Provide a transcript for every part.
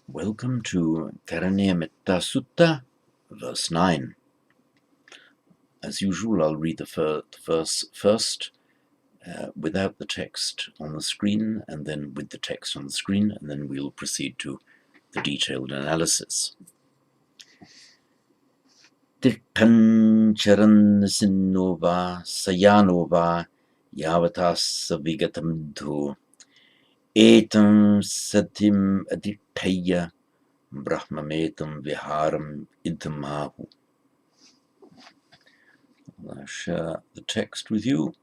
Welcome to Metta Sutta, verse 9. As usual, I'll read the verse first without the text on the screen, and then with the text on the screen, and then we'll proceed to the detailed analysis. Tirthan charan sinnova sayanova yavatasa vigatamdhu etam satim aditthaya brahmametam viharam idmahu. I'll share the text with you.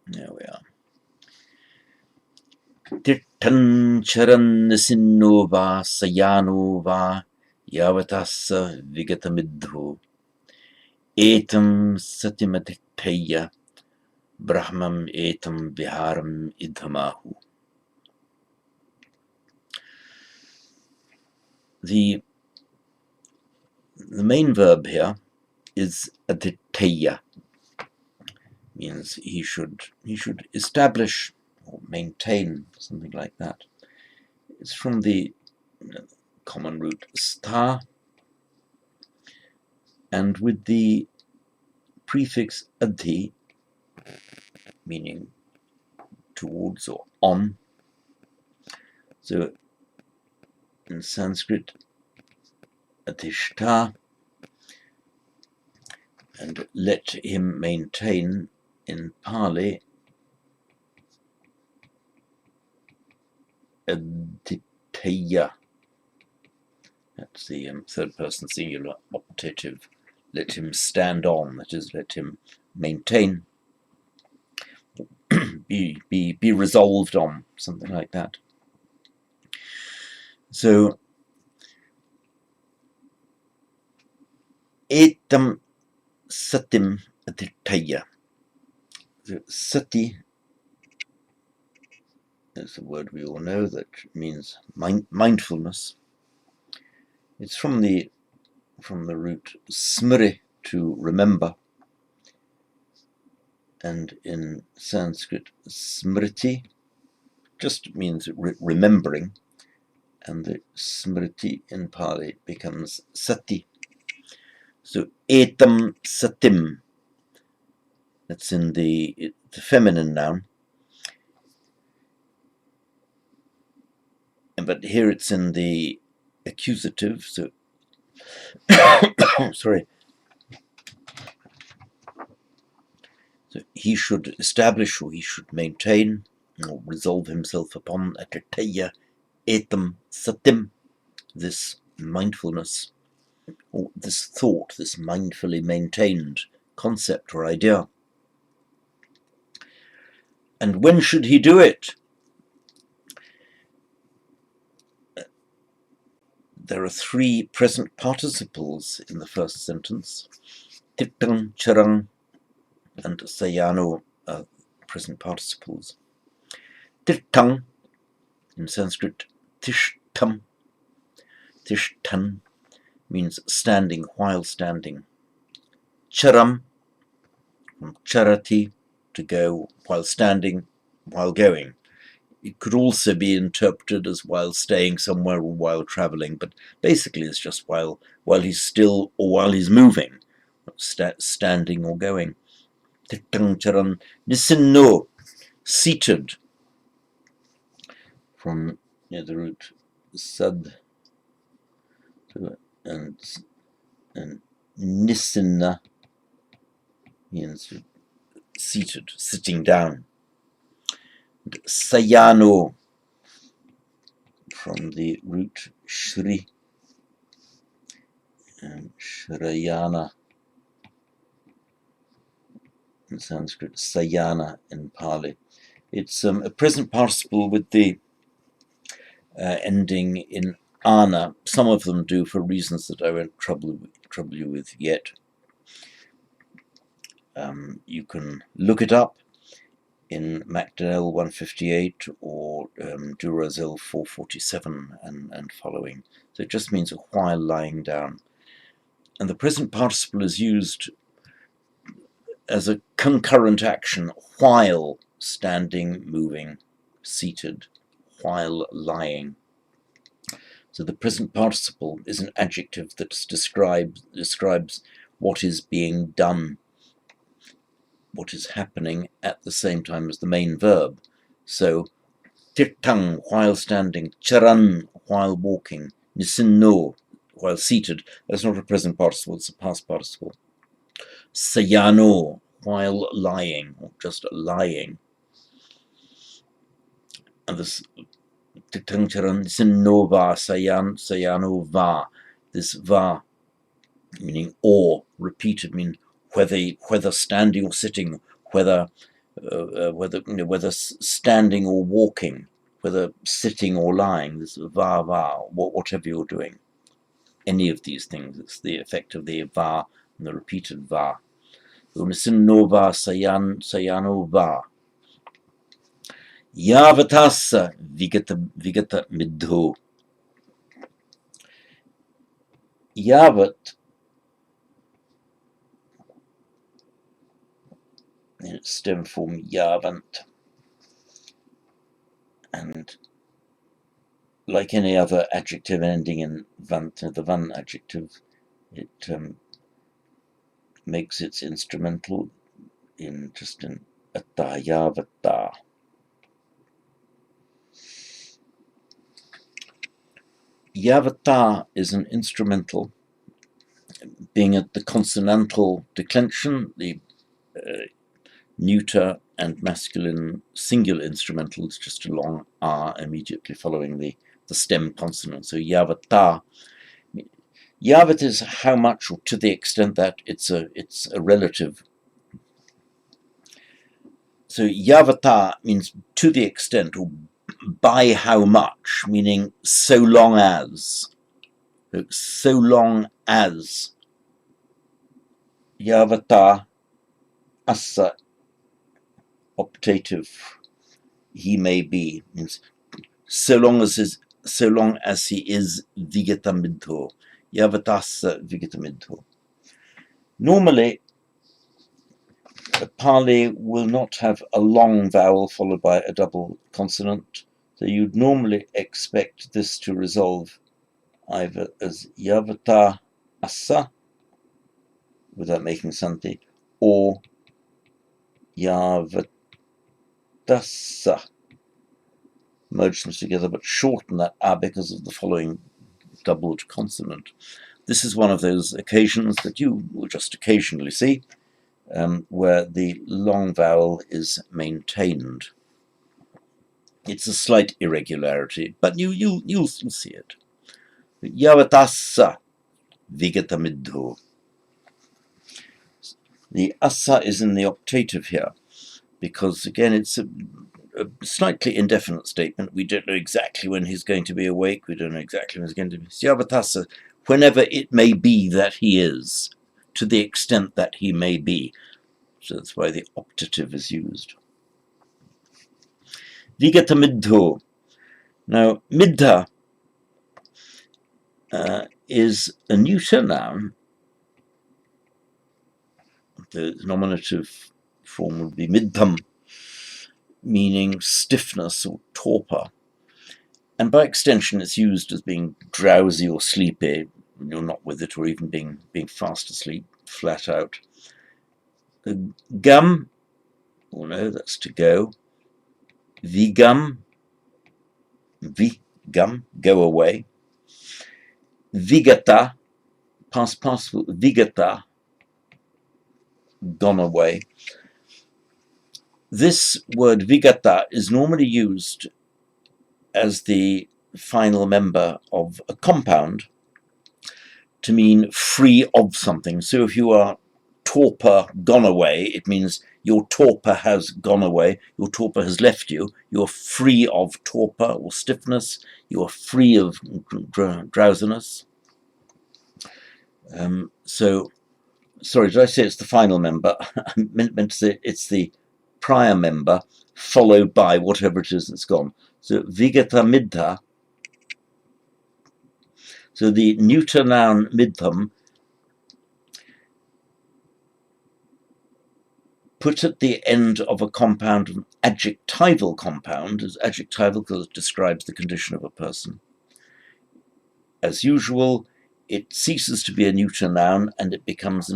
There we are. Tirthan charan nisinno va sayano va yavatasa vigatamidhu etam satimatithaya brahmam etam viharam idhamahu. The main verb here is aditthaya. Means he should establish or maintain, something like that. It's from the common root sta, and with the prefix adhi, meaning towards or on. So in Sanskrit, adhishta, and let him maintain in Pali, aditthaya. That's the third person singular optative. Let him stand on, that is, let him maintain, be resolved on, something like that. So, etam satim aditthaya. So, sati is a word we all know that means mindfulness. It's from the root smri, to remember, and in Sanskrit smriti just means remembering, and the smriti in Pali becomes sati. So etam satim, that's in the feminine noun, but here it's in the accusative, so sorry. So he should establish, or he should maintain, or resolve himself upon aditthaya etam satim, this mindfulness, or this thought, this mindfully maintained concept or idea. And when should he do it? There are three present participles in the first sentence. Tirthan, charang, and sayano are present participles. Tirthan, in Sanskrit, tishtam. Tishtan means standing, while standing. Charam, from charati, to go, while standing, while going. It could also be interpreted as while staying somewhere or while traveling, but basically it's just while he's still or while he's moving, standing or going. Tirthan charan nisinno, seated, from the root sad, and nisinna means seated, sitting down. And sayano, from the root shri, and shrayana in Sanskrit, sayana in Pali. It's a present participle with the ending in ana. Some of them do for reasons that I won't trouble you with yet. You can look it up in MacDonnell 158 or Duracell 447 and following. So it just means while lying down. And the present participle is used as a concurrent action while standing, moving, seated, while lying. So the present participle is an adjective that describes what is being done, what is happening at the same time as the main verb. So tirtang, while standing, charan, while walking, nisinno, while seated. That's not a present participle, it's a past participle. Sayano, while lying, or just lying. And this tirtang, charan, nisinno va, sayano va. This va, meaning or, repeated, mean whether standing or sitting, whether standing or walking, whether sitting or lying. This va, whatever you're doing. Any of these things, it's the effect of the va and the repeated va. Unisinno va sayano va. Yavatassa vigata midho. Yavat, in its stem form yavant, and like any other adjective ending in vant, the van adjective, it makes its instrumental in atta, yavata. Yavata is an instrumental, being at the consonantal declension, the neuter and masculine singular instrumental is just a long R immediately following the stem consonant. So yavata. Yavat is how much, or to the extent that it's a relative. So yavata means to the extent, or by how much, meaning so long as. So long as. Yavata assa, optative, he may be, means so long as he is vigatamidho. Yavatassa vigatamidho. Normally, Pali will not have a long vowel followed by a double consonant, so you'd normally expect this to resolve either as yavata assa, without making santi, or yavatassa. Merge them together, but shorten that a because of the following doubled consonant. This is one of those occasions that you will just occasionally see, where the long vowel is maintained. It's a slight irregularity, but you'll see it. Yavatassa vigatamidho. The assa is in the octative here, because again it's a slightly indefinite statement. We don't know exactly when he's going to be awake. We don't know exactly when he's going to be. Yavatassa, whenever it may be that he is, to the extent that he may be. So that's why the optative is used. Vigatamidho. Now, midha is a neuter noun. The nominative form would be midham, meaning stiffness or torpor. And by extension, it's used as being drowsy or sleepy when you're not with it, or even being fast asleep, flat out. Gum, oh no, that's to go. Vigum, go away. Vigata, past participle, vigata, gone away. This word vigata is normally used as the final member of a compound to mean free of something. So if you are torpor, gone away, it means your torpor has gone away, your torpor has left you, you're free of torpor or stiffness, you're free of drowsiness. So, sorry, did I say it's the final member? I meant to say it's the prior member followed by whatever it is that's gone. So vigata midha. So the neuter noun midham put at the end of a compound, an adjectival compound, as adjectival because it describes the condition of a person. As usual, it ceases to be a neuter noun and it becomes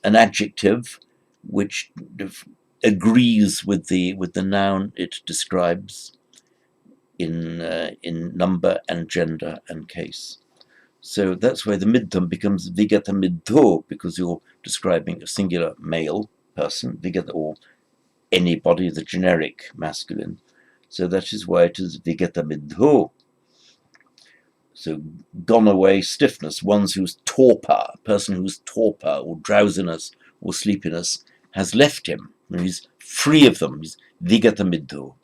an adjective which agrees with the noun it describes in number and gender and case. So that's why the midtam becomes vigata middho, because you're describing a singular male person, vigata, or anybody, the generic masculine. So that is why it is vigata middho. So gone away stiffness, one whose torpor, a person whose torpor or drowsiness or sleepiness has left him. And he's free of them. He's vigata middho.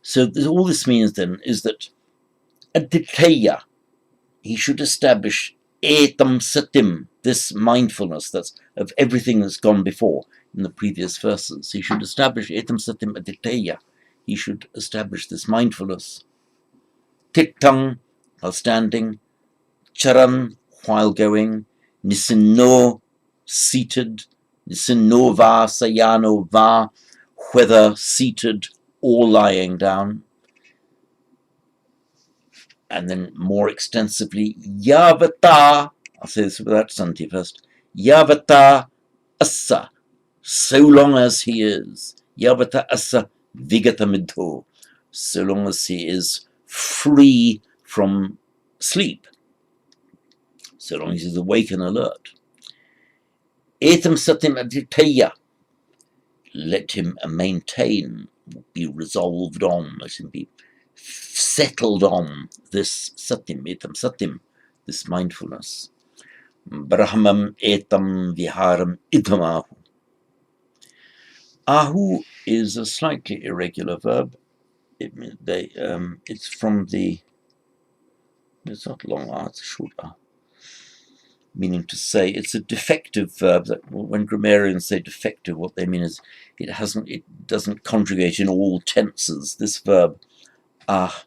So all this means then is that adhiteya, he should establish etam satim, this mindfulness that's of everything that's gone before in the previous verses. He should establish etam satim adhiteya. He should establish this mindfulness. Tittang, while standing, charan, while going, nisinno, seated, nisinno va, sayano va, whether seated or lying down. And then more extensively, yavata, I'll say this without santi first, yavata assa, so long as he is, yavata assa vigata middho, so long as he is free from sleep, so long as he's awake and alert. Etam satim adhiteya, let him maintain, be resolved on, let him be settled on this satim, etam satim, this mindfulness. Brahmam etam viharam idam ahu. Ahu is a slightly irregular verb. It's from the, it's not long ah, it's short ah, meaning to say. It's a defective verb. That when grammarians say defective, what they mean is it doesn't conjugate in all tenses. This verb ah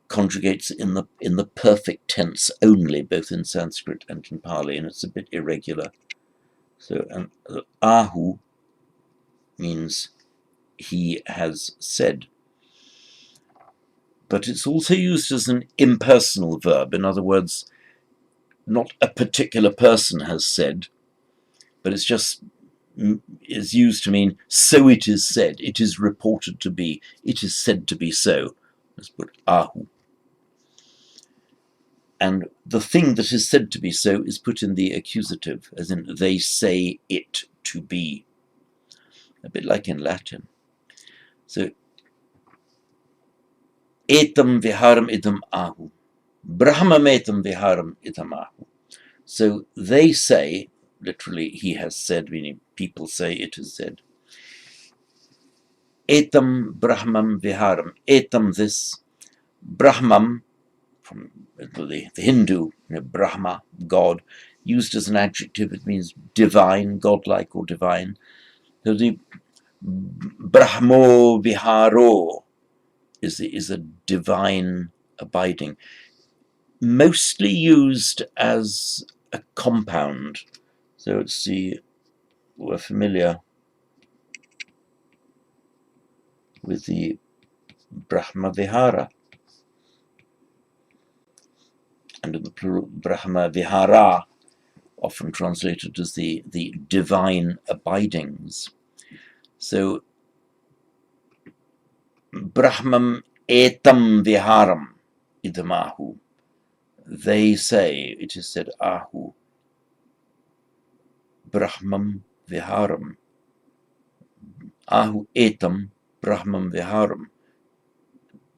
conjugates in the perfect tense only, both in Sanskrit and in Pali, and it's a bit irregular. So ahu means he has said. But it's also used as an impersonal verb. In other words, not a particular person has said, but it's just is used to mean so it is said, it is reported to be, it is said to be so. Let's put ahu. And the thing that is said to be so is put in the accusative, as in they say it to be. A bit like in Latin. So, etam viharam idam ahu. Brahmametam viharam idam ahu. So they say, literally he has said, meaning people say it is said. Etam Brahmam viharam. Etam this. Brahmam, from the Hindu, Brahma, God, used as an adjective, it means divine, godlike or divine. So the Brahmo viharo is a divine abiding, mostly used as a compound. So it's we're familiar with the Brahma Vihara, and in the plural Brahma Vihara, often translated as the divine abidings. So Brahmam etam viharam idamahu. They say, it is said, ahu. Brahmam viharam. Ahu etam Brahmam viharam.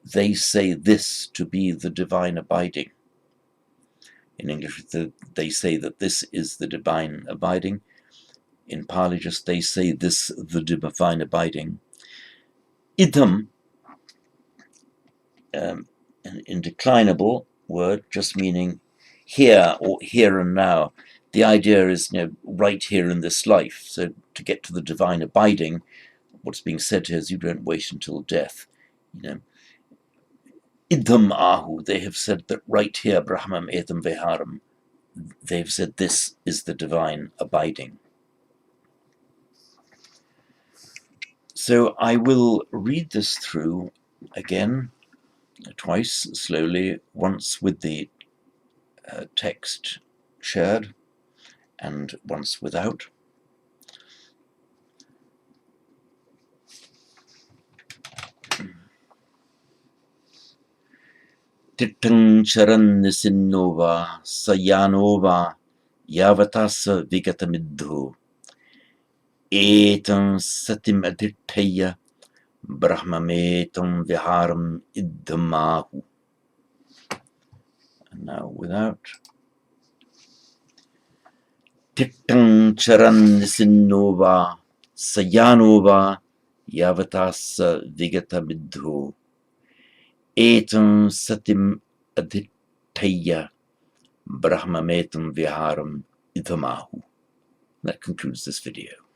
They say this to be the divine abiding. In English, they say that this is the divine abiding. In Pali, just they say this, the divine abiding. Idam, an indeclinable word, just meaning here or here and now. The idea is, right here in this life. So to get to the divine abiding, what's being said here is you don't wait until death. Idam ahu, they have said that right here, Brahmam etam viharam, they've said this is the divine abiding. So I will read this through again, twice, slowly, once with the text shared and once without. Tittang charan nisinnova sayanova yavatasa vigatamidho etam satim adhittaya brahmametam viharam idhamahu. And now without. Tittang charan nisinnova sayanova yavatasa vigatamidho etam satim adhittaya brahmametam viharam idhamahu. That concludes this video.